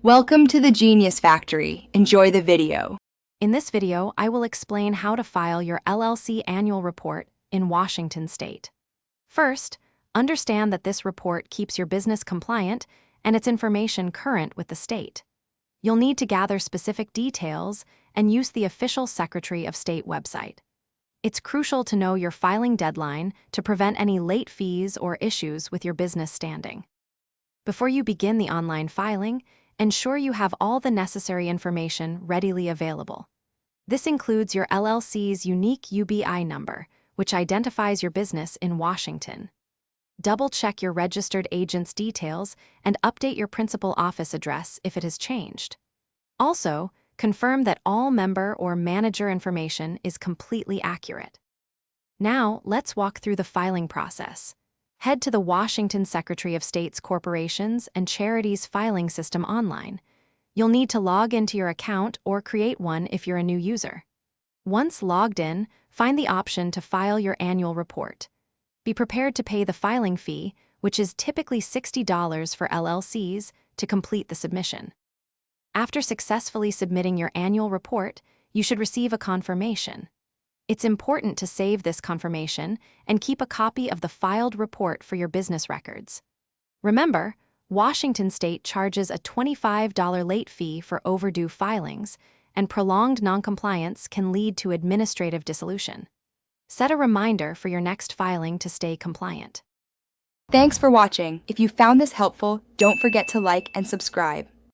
Welcome to the Genius Factory. Enjoy the video. In this video, I will explain how to file your LLC annual report in Washington state. First, understand that this report keeps your business compliant and its information current with the state. You'll need to gather specific details and use the official Secretary of State website. It's crucial to know your filing deadline to prevent any late fees or issues with your business standing. Before you begin the online filing, ensure you have all the necessary information readily available. This includes your LLC's unique UBI number, which identifies your business in Washington. Double-check your registered agent's details and update your principal office address if it has changed. Also, confirm that all member or manager information is completely accurate. Now, let's walk through the filing process. Head to the Washington Secretary of State's Corporations and Charities filing system online. You'll need to log into your account or create one if you're a new user. Once logged in, find the option to file your annual report. Be prepared to pay the filing fee, which is typically $60 for LLCs, to complete the submission. After successfully submitting your annual report, you should receive a confirmation. It's important to save this confirmation and keep a copy of the filed report for your business records. Remember, Washington state charges a $25 late fee for overdue filings, and prolonged noncompliance can lead to administrative dissolution. Set a reminder for your next filing to stay compliant. Thanks for watching. If you found this helpful, don't forget to like and subscribe.